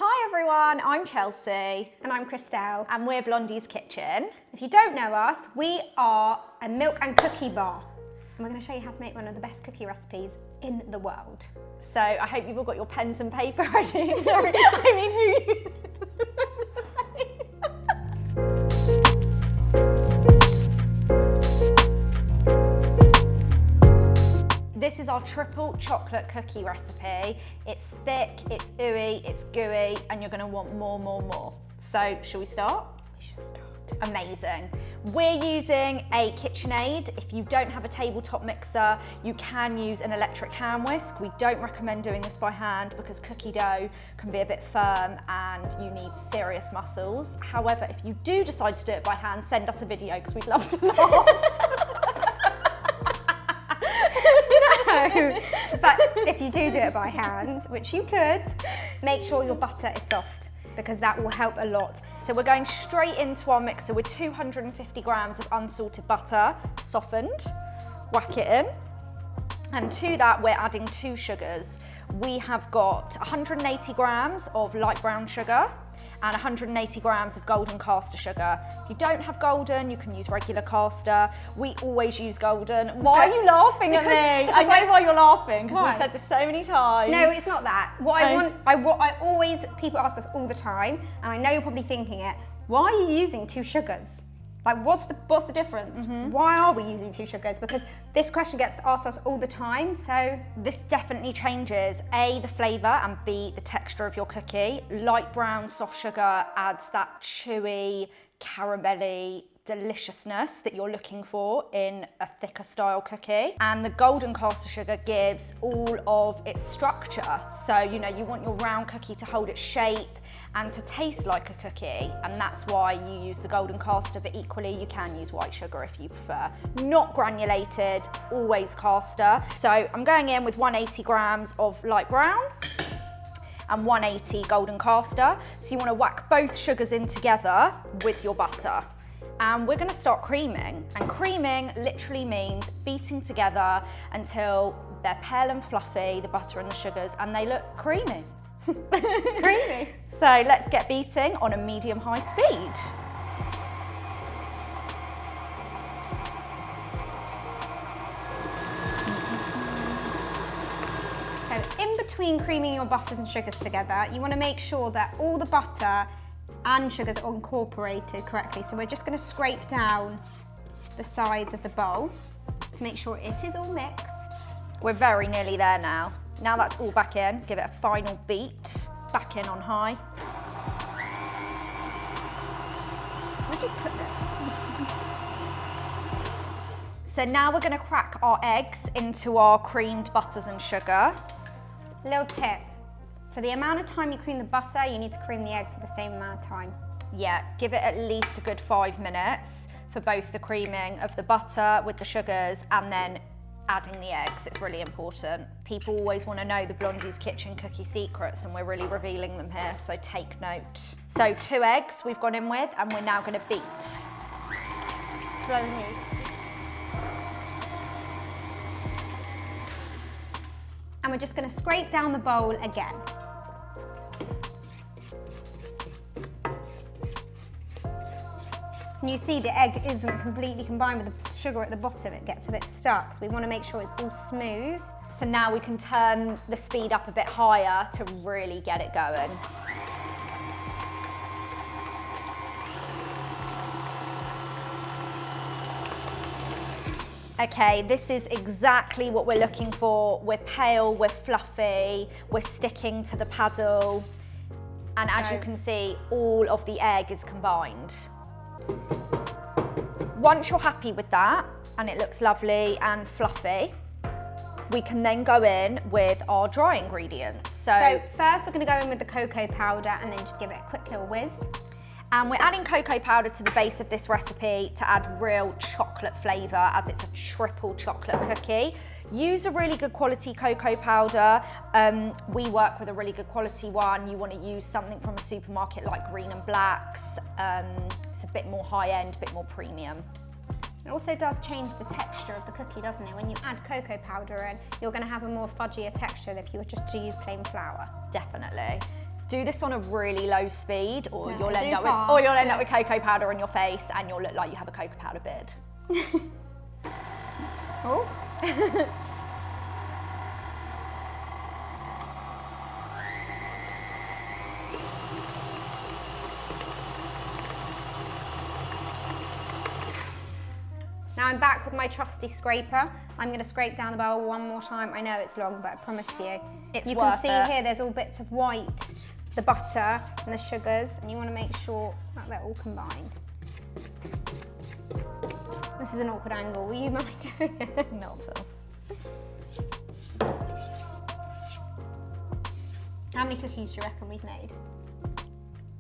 Hi everyone, I'm Chelsea. And I'm Christelle. And we're Blondies Kitchen. If you don't know us, we are a milk and cookie bar. And we're going to show you how to make one of the best cookie recipes in the world. So I hope you've all got your pens and paper ready. Sorry, I mean who uses This is our triple chocolate cookie recipe. It's thick, it's ooey, it's gooey, and you're gonna want more. So, shall we start? We should start. Amazing. We're using a KitchenAid. If you don't have a tabletop mixer, you can use an electric hand whisk. We don't recommend doing this by hand because cookie dough can be a bit firm and you need serious muscles. However, if you do decide to do it by hand, send us a video because we'd love to know. But if you do it by hand, which you could, make sure your butter is soft because that will help a lot. So we're going straight into our mixer with 250 grams of unsalted butter, softened. Whack it in. And to that, we're adding 2 sugars. We have got 180 grams of light brown sugar and 180 grams of golden caster sugar. If you don't have golden, you can use regular caster. We always use golden. Why are you laughing at me? I know why you're laughing, because we've said this so many times. No, it's not that. People ask us all the time, and I know you're probably thinking it, why are you using 2 sugars? Like, what's the difference? Why are we using 2 sugars? Because this question gets asked us all the time, so. This definitely changes A, the flavour, and B, the texture of your cookie. Light brown soft sugar adds that chewy, caramelly deliciousness that you're looking for in a thicker style cookie. And the golden caster sugar gives all of its structure. So, you know, you want your round cookie to hold its shape and to taste like a cookie, and that's why you use the golden caster, but equally you can use white sugar if you prefer. Not granulated, always caster. So I'm going in with 180 grams of light brown and 180 golden caster. So you want to whack both sugars in together with your butter. And we're going to start creaming. And creaming literally means beating together until they're pale and fluffy, the butter and the sugars, and they look creamy. Creamy. So let's get beating on a medium-high speed. So in between creaming your butters and sugars together, you want to make sure that all the butter and sugars are incorporated correctly. So we're just going to scrape down the sides of the bowl to make sure it is all mixed. We're very nearly there now. Now that's all back in, give it a final beat. Back in on high. Where'd you put this? So now we're going to crack our eggs into our creamed butters and sugar. Little tip, for the amount of time you cream the butter, you need to cream the eggs for the same amount of time. Yeah, give it at least a good 5 minutes for both the creaming of the butter with the sugars and then adding the eggs. It's really important. People always want to know the Blondies Kitchen cookie secrets, and we're really revealing them here, so take note. So 2 eggs we've gone in with, and we're now going to beat. Slowly. And we're just going to scrape down the bowl again. And you see the egg isn't completely combined with the sugar at the bottom, it gets a bit stuck. So we want to make sure it's all smooth. So now we can turn the speed up a bit higher to really get it going. Okay, this is exactly what we're looking for. We're pale, we're fluffy, we're sticking to the paddle. And as you can see, all of the egg is combined. Once you're happy with that, and it looks lovely and fluffy, we can then go in with our dry ingredients. So first we're going to go in with the cocoa powder and then just give it a quick little whiz. And we're adding cocoa powder to the base of this recipe to add real chocolate flavour, as it's a triple chocolate cookie. Use a really good quality cocoa powder. We work with a really good quality one. You want to use something from a supermarket like Green and Black's. It's a bit more high end, a bit more premium. It also does change the texture of the cookie, doesn't it? When you add cocoa powder in, you're going to have a more fudgier texture than if you were just to use plain flour. Definitely. Do this on a really low speed, or No, you'll do end up fast, with, or you'll end up with cocoa powder on your face, and you'll look like you have a cocoa powder beard. Oh. Now I'm back with my trusty scraper. I'm going to scrape down the bowl one more time. I know it's long, but I promise you. It's you worth can see it. here there's all bits of white, the butter and the sugars, and you want to make sure that they're all combined. This is an awkward angle. Will you mind doing it? Not at all. How many cookies do you reckon we've made?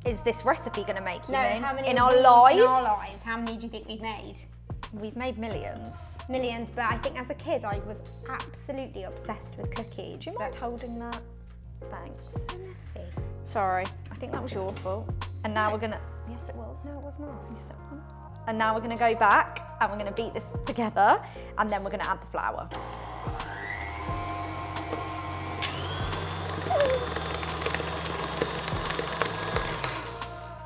Is this recipe going to make you mean? how many in have our we- lives? In our lives, how many do you think we've made? We've made millions. Millions, but I think as a kid I was absolutely obsessed with cookies. Do you mind holding that? Thanks. So messy. Sorry, I think that was your fault. And now we're gonna, yes it was. No, it was not. Yes it was. And now we're gonna go back and we're gonna beat this together, and then we're gonna add the flour.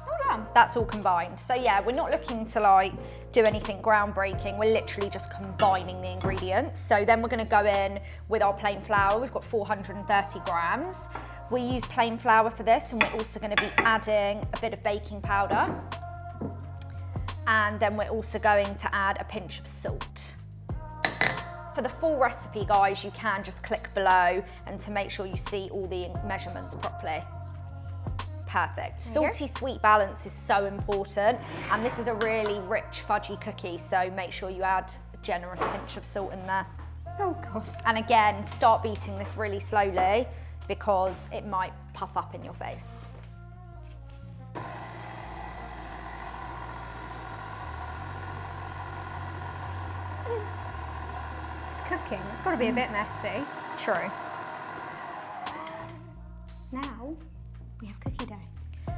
Hold on. That's all combined. So yeah, we're not looking to like do anything groundbreaking. We're literally just combining the ingredients. So then we're gonna go in with our plain flour. We've got 430 grams. We use plain flour for this, and we're also gonna be adding a bit of baking powder. And then we're also going to add a pinch of salt. For the full recipe, guys, you can just click below and to make sure you see all the measurements properly. Perfect. Salty sweet balance is so important, and this is a really rich fudgy cookie, so make sure you add a generous pinch of salt in there. Oh God. And again, start beating this really slowly because it might puff up in your face. It's cooking. It's got to be a bit messy. True. Now we have cookie dough.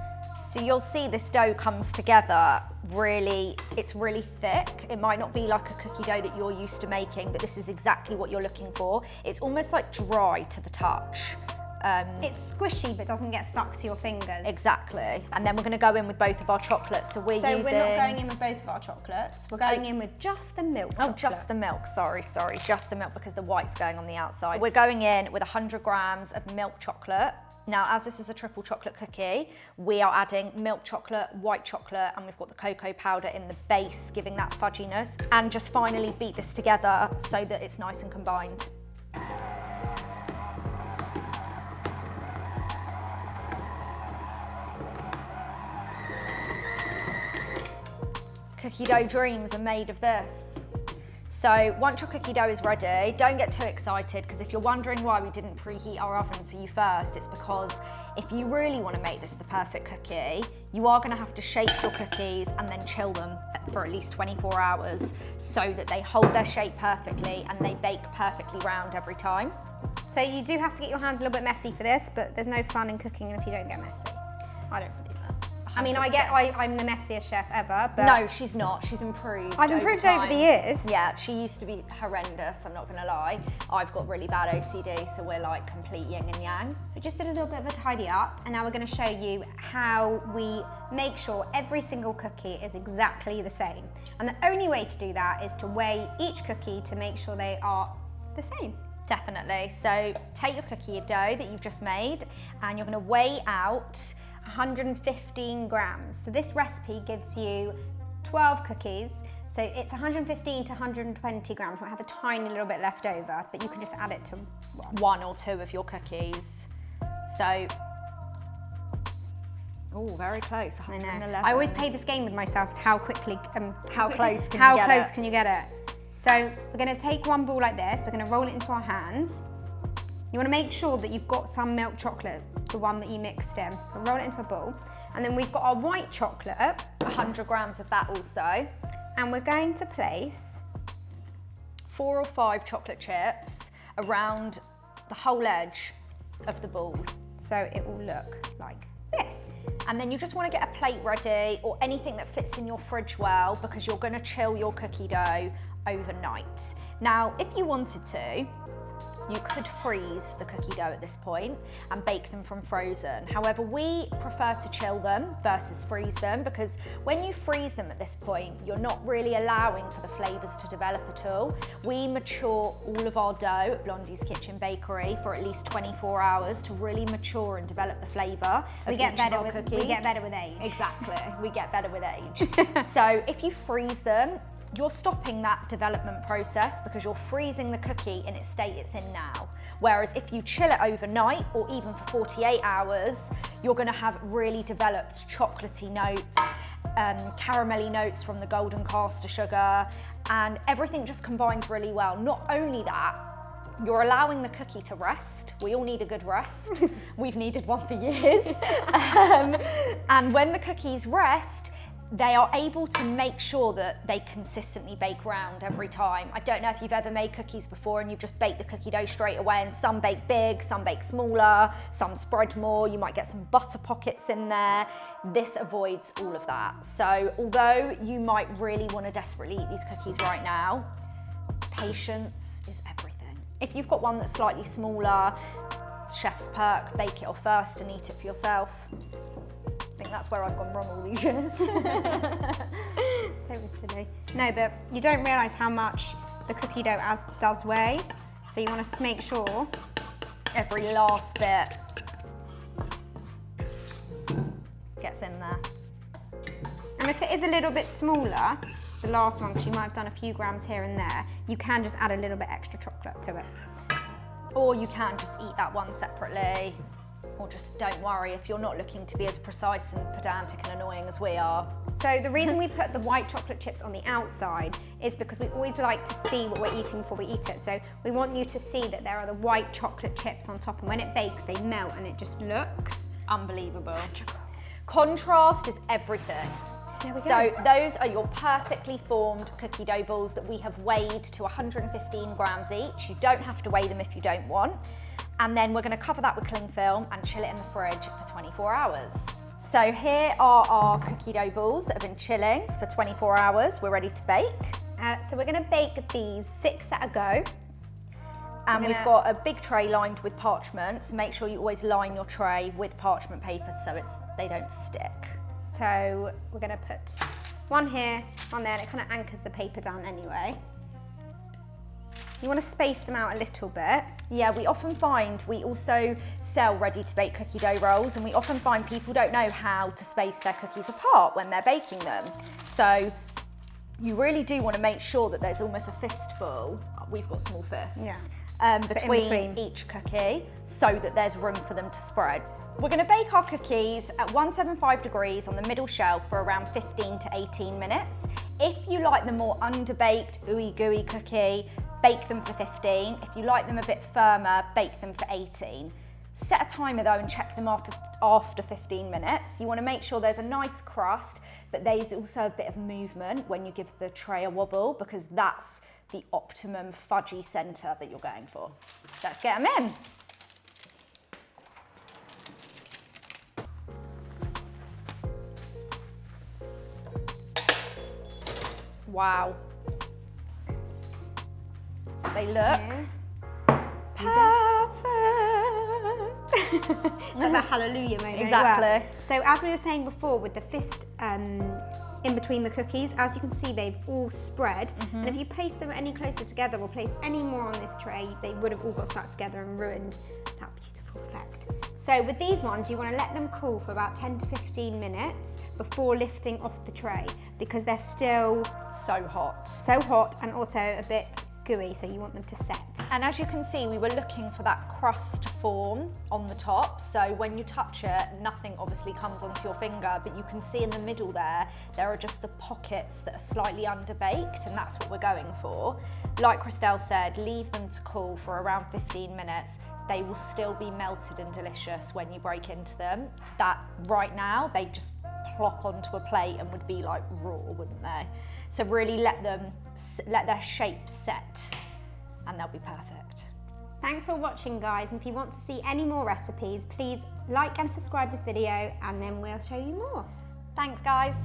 So you'll see this dough comes together really, it's really thick. It might not be like a cookie dough that you're used to making, but this is exactly what you're looking for. It's almost like dry to the touch. It's squishy but doesn't get stuck to your fingers. Exactly. And then we're gonna go in with both of our chocolates. So we're using... we're not going in with both of our chocolates. We're going in with just the milk Oh, chocolate. just the milk, sorry, just the milk because the white's going on the outside. We're going in with 100 grams of milk chocolate. Now, as this is a triple chocolate cookie, we are adding milk chocolate, white chocolate, and we've got the cocoa powder in the base, giving that fudginess. And just finally beat this together so that it's nice and combined. Cookie dough dreams are made of this. So once your cookie dough is ready, don't get too excited, because if you're wondering why we didn't preheat our oven for you first, it's because if you really want to make this the perfect cookie, you are going to have to shake your cookies and then chill them for at least 24 hours so that they hold their shape perfectly and they bake perfectly round every time. So you do have to get your hands a little bit messy for this, but there's no fun in cooking if you don't get messy. I don't believe that. I mean, 100%. I'm the messiest chef ever, but... No, she's not. She's improved. I've improved over the time. years. Yeah, she used to be horrendous, I'm not gonna lie. I've got really bad OCD, so we're like complete yin and yang. We just did a little bit of a tidy up, and now we're going to show you how we make sure every single cookie is exactly the same. And the only way to do that is to weigh each cookie to make sure they are the same. Definitely. So take your cookie dough that you've just made, and you're gonna weigh out 115 grams. So this recipe gives you 12 cookies. So it's 115 to 120 grams. We'll have a tiny little bit left over, but you can just add it to one. 1 or 2 of your cookies. So, oh, very close, I 111. know. I always play this game with myself. How quickly, How close can how you get close it? can you get it? So we're going to take one ball like this. We're going to roll it into our hands. You want to make sure that you've got some milk chocolate, the one that you mixed in. So roll it into a bowl. And then we've got our white chocolate. 100 grams of that also. And we're going to place 4 or 5 chocolate chips around the whole edge of the ball. so it will look like this. And then you just want to get a plate ready or anything that fits in your fridge well, because you're going to chill your cookie dough overnight. Now, if you wanted to, you could freeze the cookie dough at this point and bake them from frozen. However, we prefer to chill them versus freeze them, because when you freeze them at this point, you're not really allowing for the flavors to develop at all. We mature all of our dough at Blondies Kitchen Bakery for at least 24 hours to really mature and develop the flavor of each of our cookies. We get better with age. Exactly, we get better with age. So if you freeze them, you're stopping that development process because you're freezing the cookie in its state it's in now. Whereas if you chill it overnight or even for 48 hours, you're gonna have really developed chocolatey notes, caramelly notes from the golden caster sugar, and everything just combines really well. Not only that, you're allowing the cookie to rest. We all need a good rest. We've needed one for years. And when the cookies rest, they are able to make sure that they consistently bake round every time. I don't know if you've ever made cookies before and you've just baked the cookie dough straight away, and some bake big, some bake smaller, some spread more, you might get some butter pockets in there. This avoids all of that. So although you might really want to desperately eat these cookies right now, patience is everything. If you've got one that's slightly smaller, chef's perk, bake it off first and eat it for yourself. I think that's where I've gone wrong all these years. Don't be silly. No, but you don't realise how much the cookie dough does weigh, so you want to make sure every last bit gets in there. And if it is a little bit smaller, the last one, because you might have done a few grams here and there, you can just add a little bit extra chocolate to it. Or you can just eat that one separately. Or just don't worry if you're not looking to be as precise and pedantic and annoying as we are. So the reason we put the white chocolate chips on the outside is because we always like to see what we're eating before we eat it. So we want you to see that there are the white chocolate chips on top, and when it bakes, they melt and it just looks unbelievable. Magical. Contrast is everything. So those are your perfectly formed cookie dough balls that we have weighed to 115 grams each. You don't have to weigh them if you don't want. And then we're going to cover that with cling film and chill it in the fridge for 24 hours. So here are our cookie dough balls that have been chilling for 24 hours. We're ready to bake. So we're going to bake these 6 at a go. And we've got a big tray lined with parchment, so make sure you always line your tray with parchment paper so they don't stick. So we're going to put one here, one there, and it kind of anchors the paper down anyway. You want to space them out a little bit. Yeah, we often find we also sell ready to bake cookie dough rolls, and we often find people don't know how to space their cookies apart when they're baking them. So you really do want to make sure that there's almost a fistful, we've got small fists, between each cookie so that there's room for them to spread. We're going to bake our cookies at 175 degrees on the middle shelf for around 15 to 18 minutes. If you like the more underbaked, ooey gooey cookie, bake them for 15. If you like them a bit firmer, bake them for 18. Set a timer though and check them after 15 minutes. You want to make sure there's a nice crust, but there's also a bit of movement when you give the tray a wobble, because that's the optimum fudgy centre that you're going for. Let's get them in. Wow. They look perfect. It's like that hallelujah moment. Exactly. So as we were saying before, with the fist in between the cookies, as you can see, they've all spread. And if you place them any closer together or place any more on this tray, they would have all got stuck together and ruined that beautiful effect. So with these ones, you want to let them cool for about 10 to 15 minutes before lifting off the tray, because they're still so hot. So hot and also a bit gooey, so you want them to set. And as you can see, we were looking for that crust to form on the top, so when you touch it, nothing obviously comes onto your finger, but you can see in the middle there are just the pockets that are slightly underbaked, and that's what we're going for. Like Christelle said, leave them to cool for around 15 minutes. They will still be melted and delicious when you break into them. That right now, they just plop onto a plate and would be like raw, wouldn't they? So really let their shape set and they'll be perfect. Thanks for watching, guys. And if you want to see any more recipes, please like and subscribe this video, and then we'll show you more. Thanks, guys.